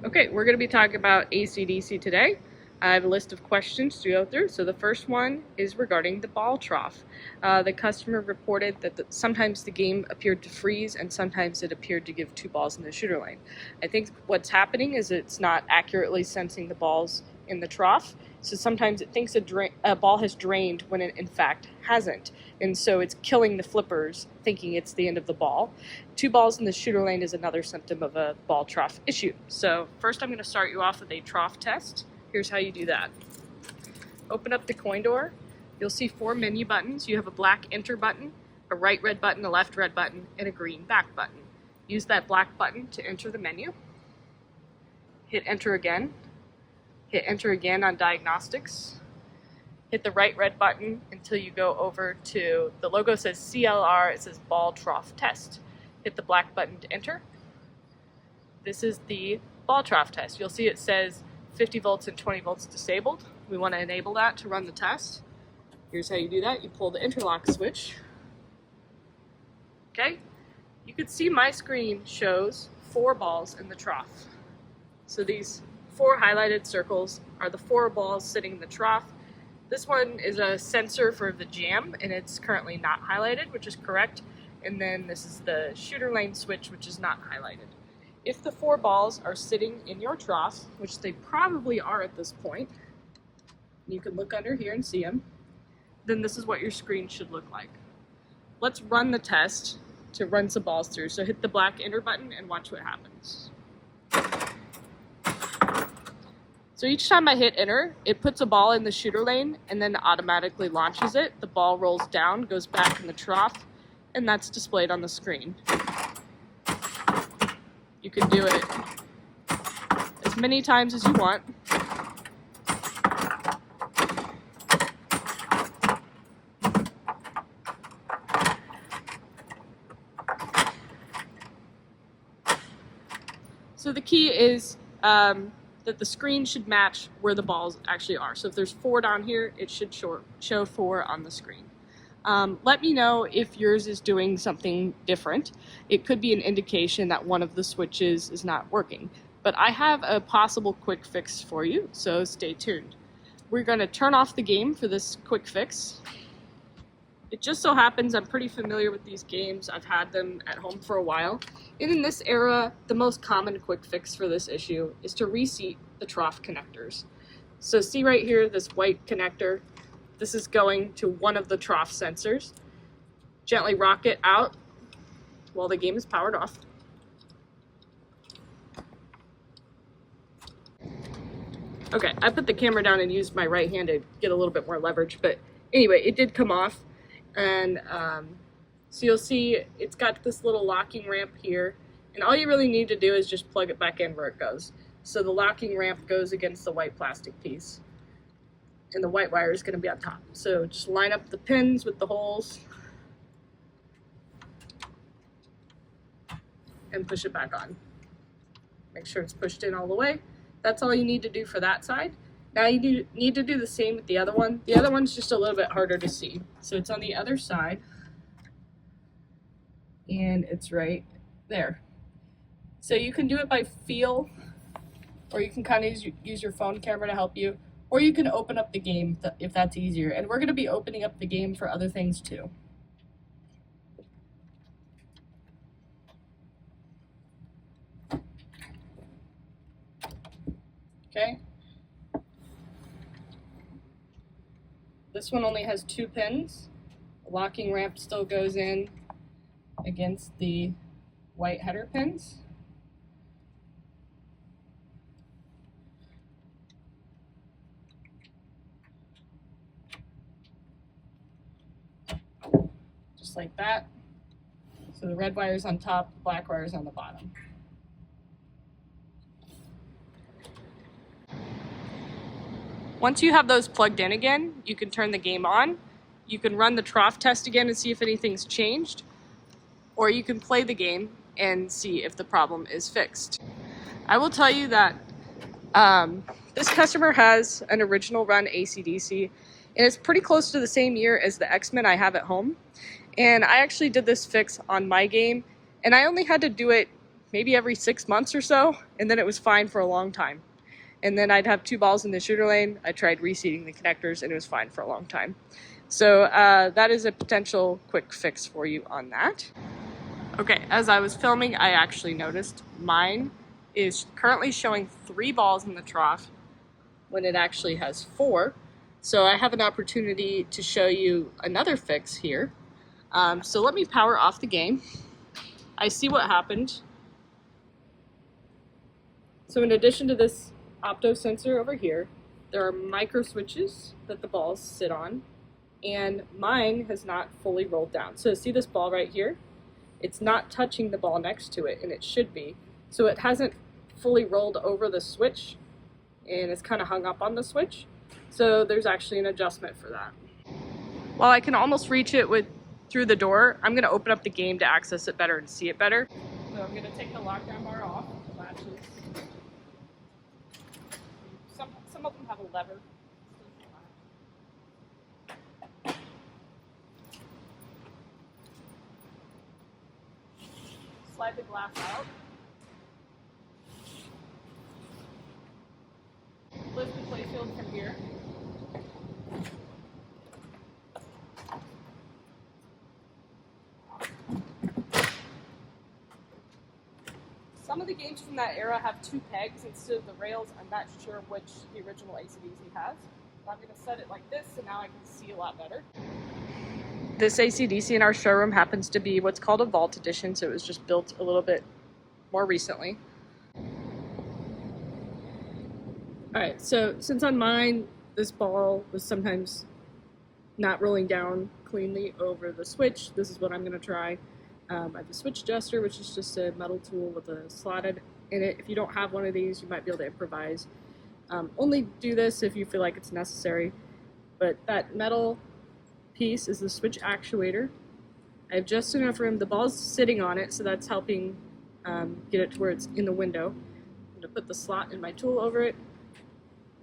Okay, we're going to be talking about AC/DC today. I have a list of questions to go through. So the first one is regarding the ball trough. The customer reported that sometimes the game appeared to freeze and sometimes it appeared to give two balls in the shooter lane. I think what's happening is it's not accurately sensing the balls in the trough. So sometimes it thinks a ball has drained when it in fact hasn't. And so it's killing the flippers thinking it's the end of the ball. Two balls in the shooter lane is another symptom of a ball trough issue. So first I'm going to start you off with a trough test. Here's how you do that. Open up the coin door. You'll see 4 menu buttons. You have a black enter button, a right red button, a left red button, and a green back button. Use that black button to enter the menu. Hit enter again. Hit enter again on diagnostics. Hit the right red button until you go over to, the logo says CLR, it says ball trough test. Hit the black button to enter. This is the ball trough test. You'll see it says 50 volts and 20 volts disabled. We want to enable that to run the test. Here's how you do that. You pull the interlock switch. Okay, you can see my screen shows 4 balls in the trough. So these 4 highlighted circles are the 4 balls sitting in the trough. This one is a sensor for the jam, and it's currently not highlighted, which is correct. And then this is the shooter lane switch, which is not highlighted. If the 4 balls are sitting in your trough, which they probably are at this point, you can look under here and see them, then this is what your screen should look like. Let's run the test to run some balls through. So hit the black enter button and watch what happens. So each time I hit enter, it puts a ball in the shooter lane and then automatically launches it. The ball rolls down, goes back in the trough, and that's displayed on the screen. You can do it as many times as you want. So the key is that the screen should match where the balls actually are. So if there's 4 down here, it should show 4 on the screen. Let me know if yours is doing something different. It could be an indication that one of the switches is not working. But I have a possible quick fix for you, so stay tuned. We're going to turn off the game for this quick fix. It just so happens I'm pretty familiar with these games. I've had them at home for a while. And in this era, the most common quick fix for this issue is to reseat the trough connectors. So see right here, this white connector. This is going to one of the trough sensors. Gently rock it out while the game is powered off. Okay, I put the camera down and used my right hand to get a little bit more leverage, but anyway, it did come off. And so you'll see it's got this little locking ramp here, and all you really need to do is just plug it back in where it goes. So the locking ramp goes against the white plastic piece, and the white wire is going to be on top. So just line up the pins with the holes and push it back on. Make sure it's pushed in all the way. That's all you need to do for that side. Now you need to do the same with the other one. The other one's just a little bit harder to see. So it's on the other side, and it's right there. So you can do it by feel, or you can kind of use your phone camera to help you, or you can open up the game if that's easier. And we're going to be opening up the game for other things too. Okay. This one only has 2 pins. The locking ramp still goes in against the white header pins. Just like that. So the red wire's on top, the black wire's on the bottom. Once you have those plugged in again, you can turn the game on. You can run the trough test again and see if anything's changed, or you can play the game and see if the problem is fixed. I will tell you that this customer has an original run AC/DC, and it's pretty close to the same year as the X-Men I have at home. And I actually did this fix on my game, and I only had to do it maybe every 6 months or so, and then it was fine for a long time. And then I'd have 2 balls in the shooter lane. I tried reseating the connectors, and it was fine for a long time. So that is a potential quick fix for you on that. Okay, as I was filming, I actually noticed mine is currently showing 3 balls in the trough when it actually has 4. So I have an opportunity to show you another fix here. So let me power off the game. I see what happened. So in addition to this opto sensor over here, there are micro switches that the balls sit on, and mine has not fully rolled down. So see this ball right here? It's not touching the ball next to it, and it should be. So it hasn't fully rolled over the switch, and it's kind of hung up on the switch. So there's actually an adjustment for that. While I can almost reach it through the door, I'm going to open up the game to access it better and see it better. So I'm going to take the lockdown bar off, the latches. Some of them have a lever. Slide the glass out. Lift the playfield from here. Some of the games from that era have 2 pegs instead of the rails. I'm not sure which the original AC/DC has. But I'm going to set it like this, and now I can see a lot better. This AC/DC in our showroom happens to be what's called a Vault Edition, so it was just built a little bit more recently. Alright, so since on mine, this ball was sometimes not rolling down cleanly over the switch, this is what I'm going to try. I have a switch adjuster, which is just a metal tool with a slotted in it. If you don't have one of these, you might be able to improvise. Only do this if you feel like it's necessary. But that metal piece is the switch actuator. I have just enough room. The ball's sitting on it, so that's helping get it to where it's in the window. I'm going to put the slot in my tool over it.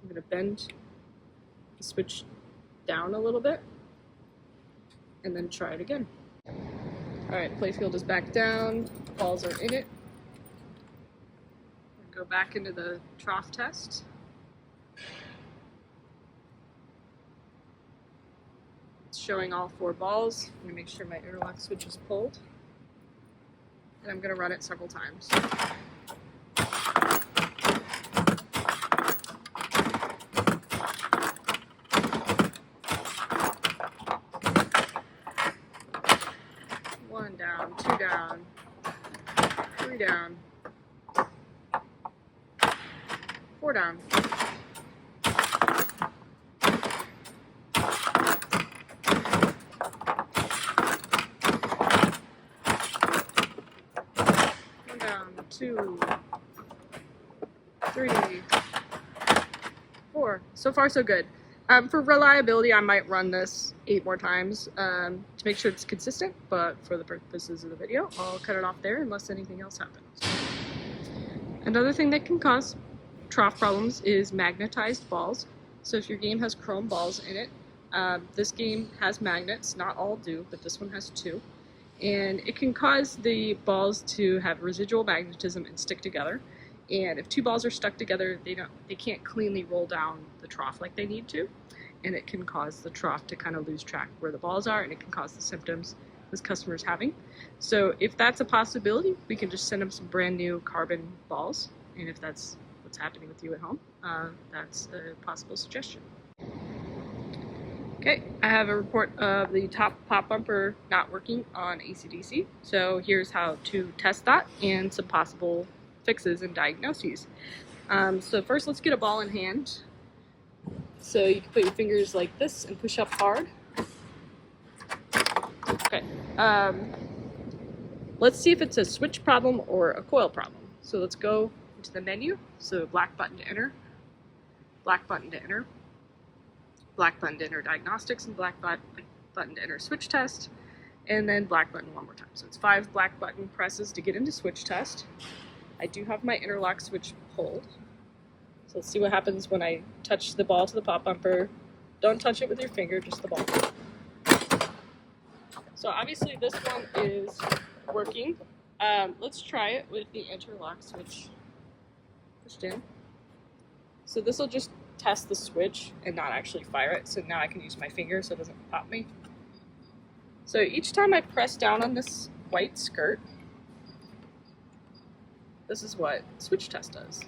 I'm going to bend the switch down a little bit, and then try it again. Alright, playfield is back down, balls are in it. Go back into the trough test. It's showing all 4 balls. I'm going to make sure my interlock switch is pulled. And I'm going to run it several times. Down, 2 down, 3 down, 4 down. One down, 2, 3, 4. So far, so good. For reliability, I might run this 8 more times to make sure it's consistent, but for the purposes of the video, I'll cut it off there unless anything else happens. Another thing that can cause trough problems is magnetized balls. So if your game has chrome balls in it, this game has magnets, not all do, but this one has 2. And it can cause the balls to have residual magnetism and stick together. And if 2 balls are stuck together, they can't cleanly roll down the trough like they need to, and it can cause the trough to kind of lose track of where the balls are, and it can cause the symptoms this customer's having. So if that's a possibility, we can just send them some brand new carbon balls, and if that's what's happening with you at home, that's a possible suggestion. Okay, I have a report of the top pop bumper not working on AC/DC, so here's how to test that and some possible fixes and diagnoses. So first, let's get a ball in hand. So you can put your fingers like this and push up hard. Okay. Let's see if it's a switch problem or a coil problem. So let's go into the menu. So black button to enter, black button to enter, black button to enter diagnostics, and black button to enter switch test, and then black button one more time. So it's 5 black button presses to get into switch test. I do have my interlock switch pulled. So let's see what happens when I touch the ball to the pop bumper. Don't touch it with your finger, just the ball. So obviously this one is working. Let's try it with the interlock switch pushed in. So this will just test the switch and not actually fire it, so now I can use my finger so it doesn't pop me. So each time I press down on this white skirt, this is what switch test does.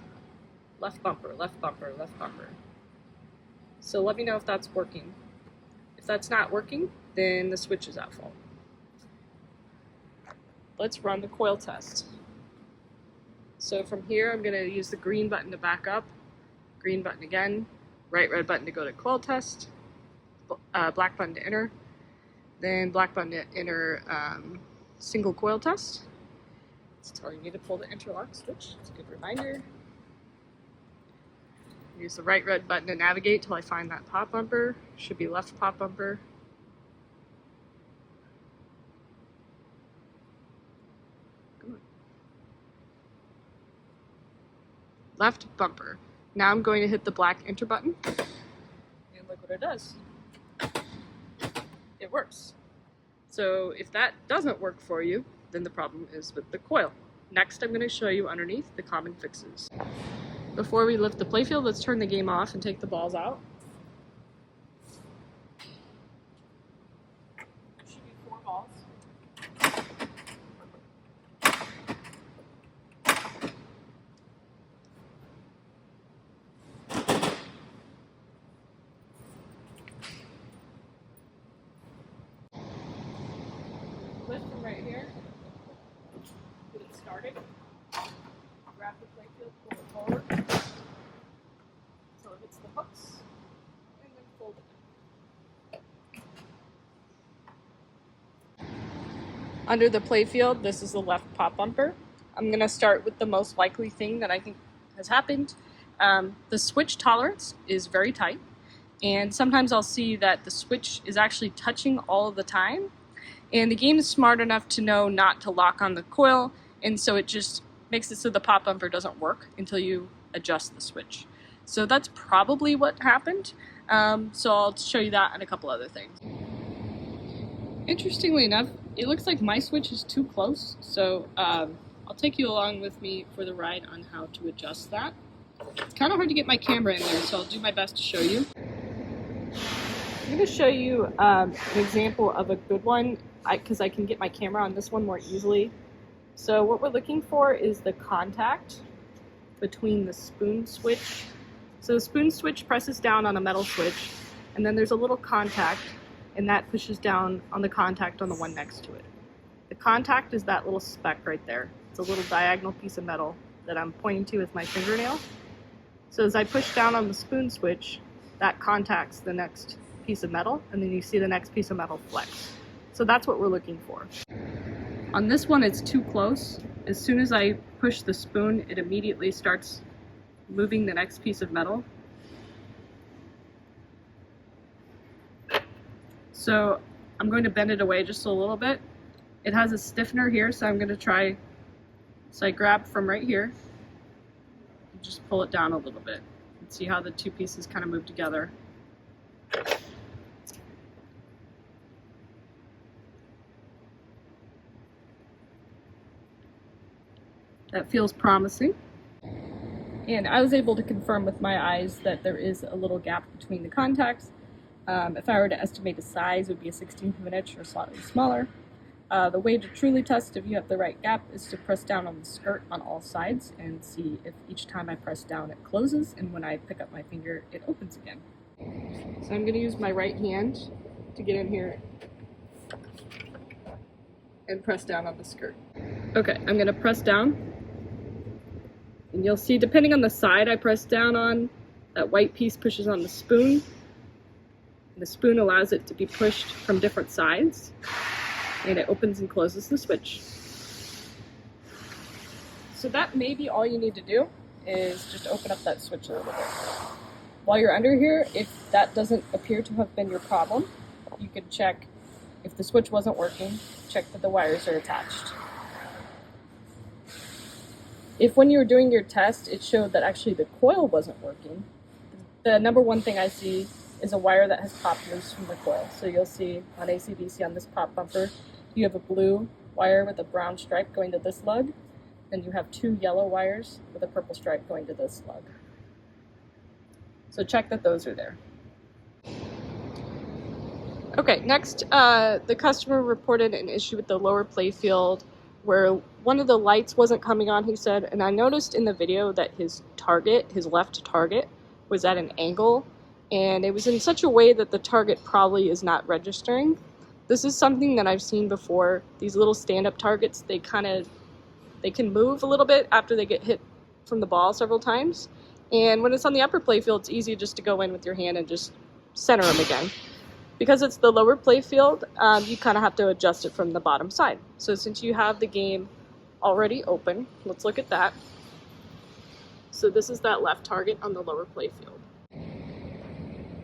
Left bumper, left bumper, left bumper. So let me know if that's working. If that's not working, then the switch is at fault. Let's run the coil test. So from here, I'm going to use the green button to back up, green button again, red button to go to coil test, black button to enter, then black button to enter single coil test. It's telling me to pull the interlock switch. It's a good reminder. Use the red button to navigate till I find that pop bumper. Should be left pop bumper. Left bumper. Now I'm going to hit the black enter button, and look what it does. It works. So if that doesn't work for you, then the problem is with the coil. Next, I'm going to show you underneath the common fixes. Before we lift the playfield, let's turn the game off and take the balls out. There should be 4 balls. Lift from right here, get it started, grab the playfield, pull it forward until it hits the hooks, and then fold it. Under the playfield, this is the left pop bumper. I'm going to start with the most likely thing that I think has happened. The switch tolerance is very tight, and sometimes I'll see that the switch is actually touching all of the time. And the game is smart enough to know not to lock on the coil, and so it just makes it so the pop bumper doesn't work until you adjust the switch. So that's probably what happened. So I'll show you that and a couple other things. Interestingly enough, it looks like my switch is too close, so I'll take you along with me for the ride on how to adjust that. It's kind of hard to get my camera in there, so I'll do my best to show you. I'm going to show you an example of a good one because I can get my camera on this one more easily. So what we're looking for is the contact between the spoon switch. So the spoon switch presses down on a metal switch, and then there's a little contact, and that pushes down on the contact on the one next to it. The contact is that little speck right there. It's a little diagonal piece of metal that I'm pointing to with my fingernail. So as I push down on the spoon switch, that contacts the next piece of metal, and then you see the next piece of metal flex. So that's what we're looking for. On this one, it's too close. As soon as I push the spoon, it immediately starts moving the next piece of metal. So I'm going to bend it away just a little bit. It has a stiffener here, so I'm going to try, so I grab from right here, and just pull it down a little bit, and see how the two pieces kind of move together. That feels promising. And I was able to confirm with my eyes that there is a little gap between the contacts. If I were to estimate a size, it would be a 1/16 of an inch or slightly smaller. The way to truly test if you have the right gap is to press down on the skirt on all sides and see if each time I press down it closes, and when I pick up my finger it opens again. So I'm going to use my right hand to get in here and press down on the skirt. Okay, I'm going to press down. And you'll see, depending on the side I press down on, that white piece pushes on the spoon. And the spoon allows it to be pushed from different sides, and it opens and closes the switch. So that may be all you need to do, is just open up that switch a little bit. While you're under here, if that doesn't appear to have been your problem, you can check if the switch wasn't working, check that the wires are attached. If when you were doing your test, it showed that actually the coil wasn't working, the number one thing I see is a wire that has popped loose from the coil. So you'll see on AC/DC on this pop bumper, you have a blue wire with a brown stripe going to this lug, then you have 2 yellow wires with a purple stripe going to this lug. So check that those are there. Okay, next, the customer reported an issue with the lower playfield where one of the lights wasn't coming on, he said, and I noticed in the video that his left target, was at an angle, and it was in such a way that the target probably is not registering. This is something that I've seen before. These little stand-up targets, they can move a little bit after they get hit from the ball several times, and when it's on the upper playfield, it's easy just to go in with your hand and just center them again. Because it's the lower playfield, you kind of have to adjust it from the bottom side. So since you have the game already open, let's look at that. So this is that left target on the lower playfield.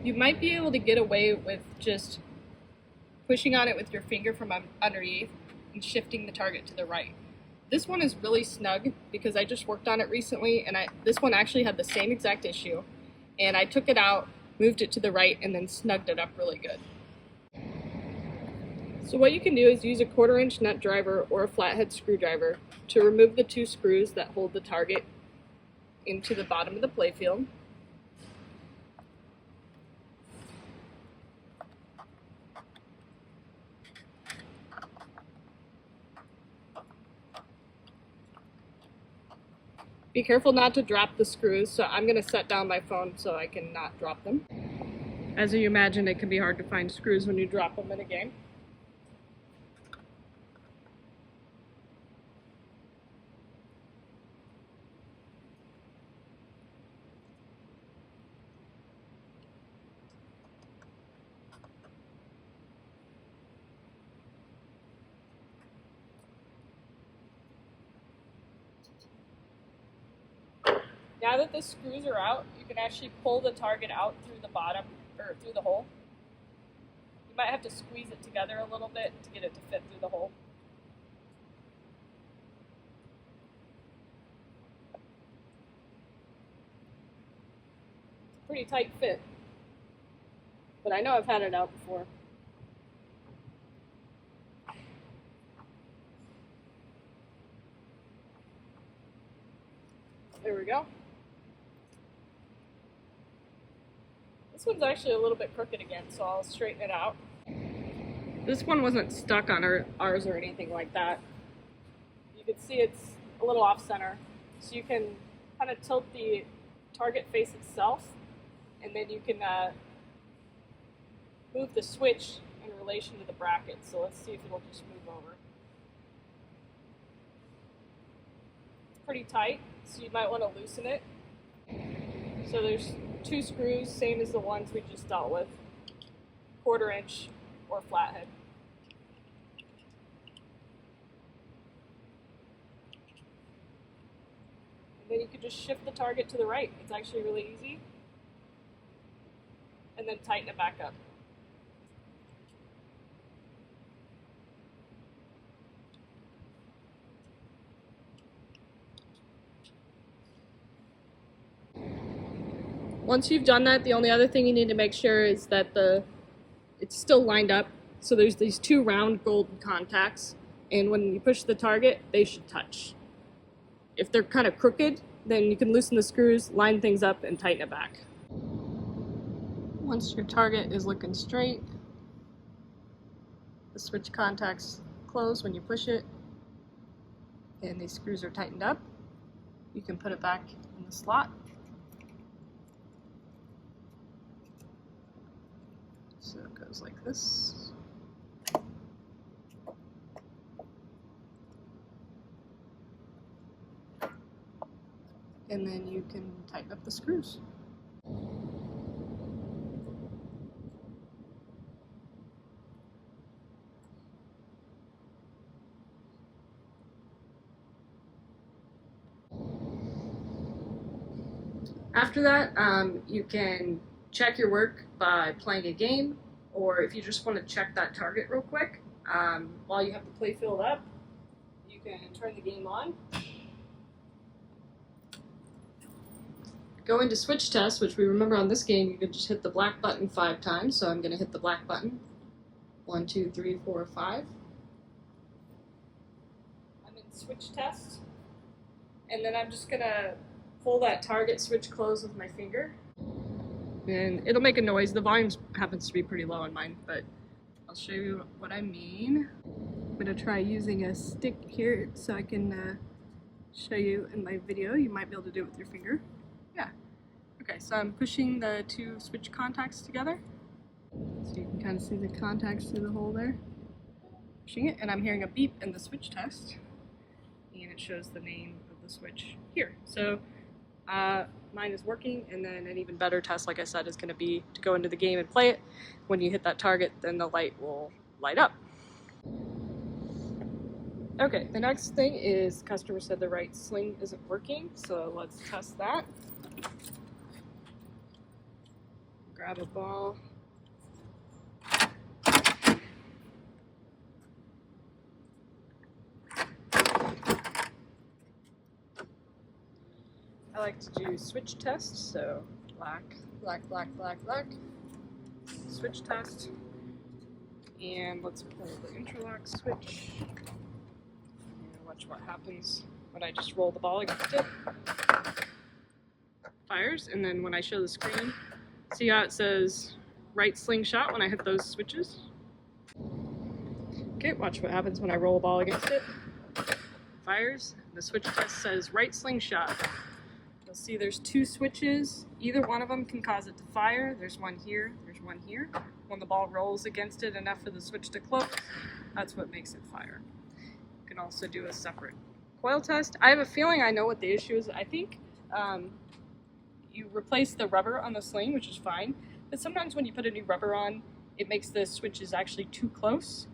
You might be able to get away with just pushing on it with your finger from underneath and shifting the target to the right. This one is really snug because I just worked on it recently, and this one actually had the same exact issue, and I took it out, moved it to the right, and then snugged it up really good. So what you can do is use a 1/4-inch nut driver or a flathead screwdriver to remove the 2 screws that hold the target into the bottom of the playfield. Be careful not to drop the screws, so I'm going to set down my phone so I can not drop them. As you imagine, it can be hard to find screws when you drop them in a game. Now that the screws are out, you can actually pull the target out through the bottom, or through the hole. You might have to squeeze it together a little bit to get it to fit through the hole. Pretty tight fit, but I know I've had it out before. There we go. This one's actually a little bit crooked again, so I'll straighten it out. This one wasn't stuck on ours or anything like that. You can see it's a little off center, so you can kind of tilt the target face itself, and then you can move the switch in relation to the bracket. So let's see if it'll just move over. It's pretty tight, so you might want to loosen it. So there's 2 screws, same as the ones we just dealt with, 1/4-inch or flathead. And then you can just shift the target to the right. It's actually really easy. And then tighten it back up. Once you've done that, the only other thing you need to make sure is that it's still lined up. So there's these 2 round golden contacts, and when you push the target, they should touch. If they're kind of crooked, then you can loosen the screws, line things up, and tighten it back. Once your target is looking straight, the switch contacts close when you push it, and these screws are tightened up. You can put it back in the slot. So it goes like this. And then you can tighten up the screws. After that, you can check your work by playing a game, or if you just want to check that target real quick, while you have the playfield up, you can turn the game on. Go into switch test, which we remember on this game, you can just hit the black button 5 times, so I'm going to hit the black button. 1, 2, 3, 4, 5. switch test. And then I'm just gonna pull that target switch closed with my finger. And it'll make a noise. The volume happens to be pretty low on mine, but I'll show you what I mean. I'm gonna try using a stick here so I can show you in my video. You might be able to do it with your finger. Yeah. Okay, so I'm pushing the two switch contacts together. So you can kind of see the contacts through the hole there. Pushing it, and I'm hearing a beep in the switch test. And it shows the name of the switch here. So mine is working, and then an even better test, like I said, is going to be to go into the game and play it. When you hit that target, then the light will light up. Okay, the next thing is the customer said the right sling isn't working, so let's test that. Grab a ball. I like to do switch tests, so black, black, black, black, black, switch test, and let's pull the interlock switch, and watch what happens when I just roll the ball against it. Fires, and then when I show the screen, see how it says right slingshot when I hit those switches? Okay, watch what happens when I roll a ball against it. Fires, the switch test says right slingshot. See, there's two switches. Either one of them can cause it to fire. There's one here, there's one here. When the ball rolls against it enough for the switch to close, that's what makes it fire. You can also do a separate coil test. I have a feeling I know what the issue is. I think you replace the rubber on the sling, which is fine, but sometimes when you put a new rubber on, it makes the switches actually too close.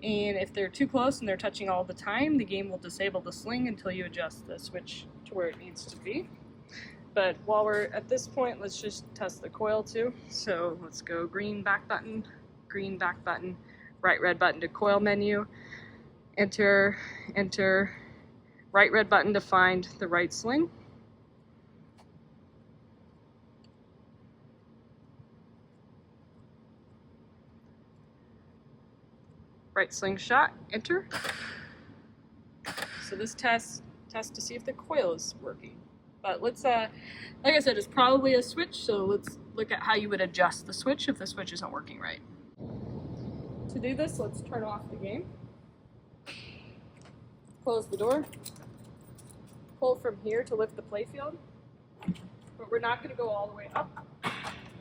And if they're too close and they're touching all the time, the game will disable the sling until you adjust the switch to where it needs to be. But while we're at this point, let's just test the coil too. So let's go green back button, right red button to coil menu, enter, enter, right red button to find the right sling. Right slingshot, enter. So this test to see if the coil is working. But let's, like I said, it's probably a switch, so let's look at how you would adjust the switch if the switch isn't working right. To do this, let's turn off the game. Close the door. Pull from here to lift the playfield. But we're not going to go all the way up.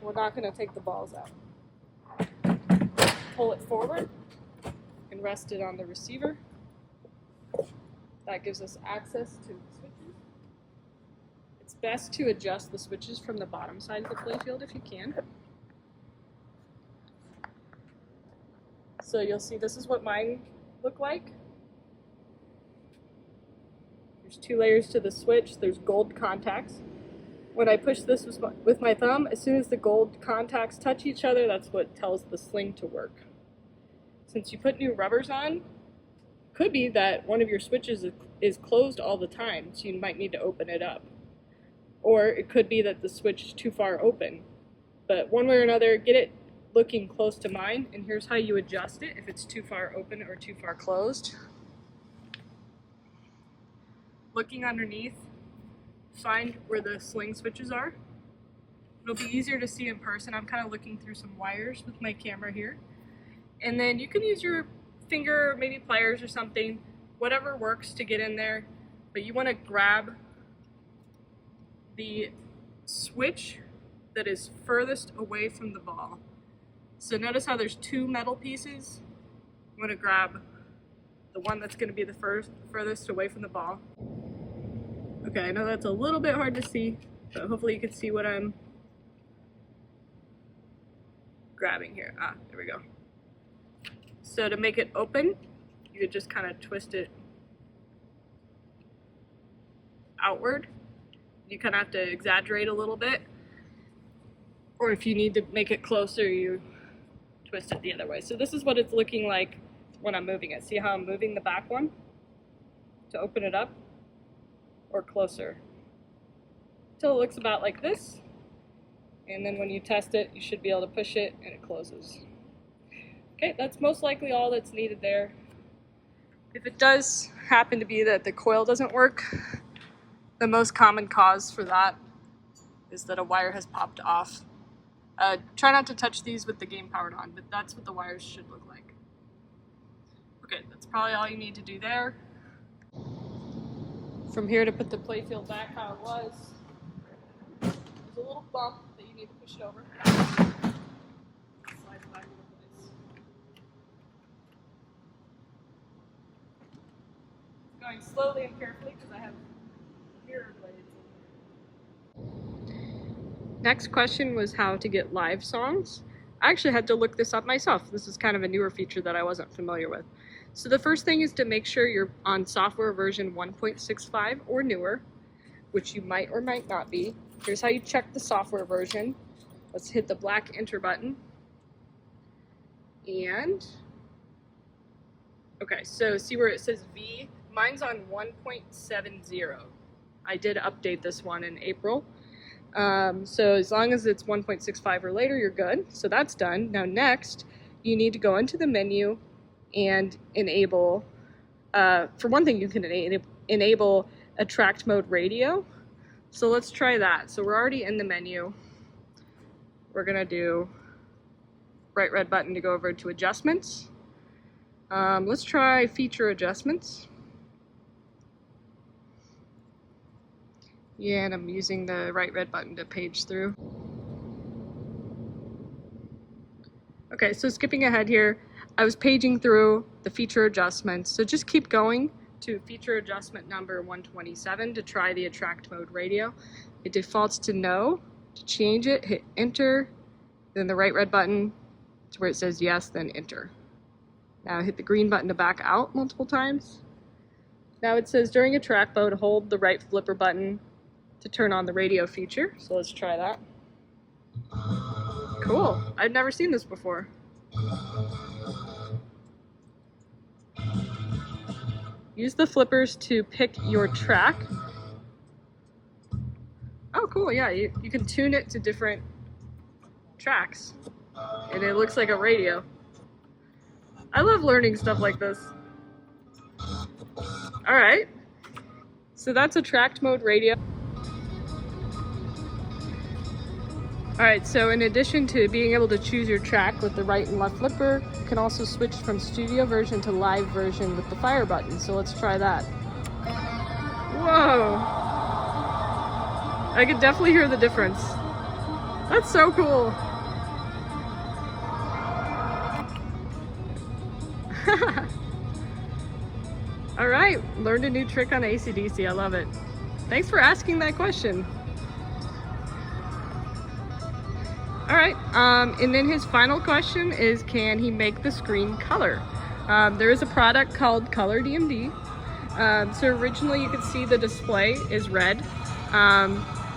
We're not going to take the balls out. Pull it forward and rest it on the receiver. That gives us access to the switches. It's best to adjust the switches from the bottom side of the playfield if you can. So you'll see this is what mine look like. There's two layers to the switch. There's gold contacts. When I push this with my thumb, as soon as the gold contacts touch each other, that's what tells the sling to work. Since you put new rubbers on, could be that one of your switches is closed all the time, so you might need to open it up. Or it could be that the switch is too far open. But one way or another, get it looking close to mine, and here's how you adjust it if it's too far open or too far closed. Looking underneath, find where the sling switches are. It'll be easier to see in person. I'm kind of looking through some wires with my camera here. And then you can use your finger, maybe pliers or something, whatever works to get in there, but you want to grab the switch that is furthest away from the ball. So notice how there's two metal pieces. You want to grab the one that's going to be the furthest away from the ball. Okay, I know that's a little bit hard to see, but hopefully you can see what I'm grabbing here. Ah, there we go. So to make it open, you could just kind of twist it outward. You kind of have to exaggerate a little bit. Or if you need to make it closer, you twist it the other way. So this is what it's looking like when I'm moving it. See how I'm moving the back one to open it up? Or closer. Until it looks about like this. And then when you test it, you should be able to push it and it closes. Okay, that's most likely all that's needed there. If it does happen to be that the coil doesn't work, the most common cause for that is that a wire has popped off. Try not to touch these with the game powered on, but that's what the wires should look like. Okay, that's probably all you need to do there. From here to put the playfield back how it was, there's a little bump that you need to push it over. Slide it back into place. Going slowly and carefully because I have mirror blades. Next question was how to get live songs. I actually had to look this up myself. This is kind of a newer feature that I wasn't familiar with. So the first thing is to make sure you're on software version 1.65 or newer, which you might or might not be. Here's how you check the software version. Let's hit the black enter button. And, okay, so see where it says V? Mine's on 1.70. I did update this one in April. So as long as it's 1.65 or later, you're good. So that's done. Now next, you need to go into the menu and enable, for one thing, you can enable attract mode radio. So let's try that. So we're already in the menu. We're gonna do bright red button to go over to adjustments. Let's try feature adjustments. Yeah, and I'm using the right red button to page through. Okay, so skipping ahead here, I was paging through the feature adjustments. So just keep going to feature adjustment number 127 to try the attract mode radio. It defaults to no. To change it, hit enter, then the right red button to where it says yes, then enter. Now hit the green button to back out multiple times. Now it says during attract mode, hold the right flipper button to turn on the radio feature. So let's try that. Cool, I've never seen this before. Use the flippers to pick your track. Oh cool, yeah, you can tune it to different tracks. And it looks like a radio. I love learning stuff like this. Alright, so that's attract mode radio. Alright, so in addition to being able to choose your track with the right and left flipper, you can also switch from studio version to live version with the fire button. So let's try that. Whoa! I could definitely hear the difference. That's so cool! Alright, learned a new trick on AC/DC. I love it. Thanks for asking that question. Alright, and then his final question is, can he make the screen color? There is a product called Color DMD. So originally you could see the display is red.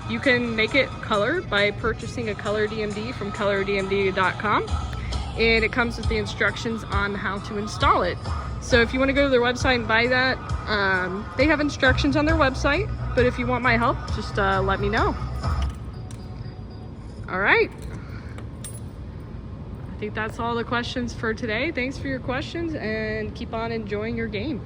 You can make it color by purchasing a Color DMD from colordmd.com. And it comes with the instructions on how to install it. So if you want to go to their website and buy that, they have instructions on their website. But if you want my help, just let me know. Alright. I think that's all the questions for today. Thanks for your questions and keep on enjoying your game.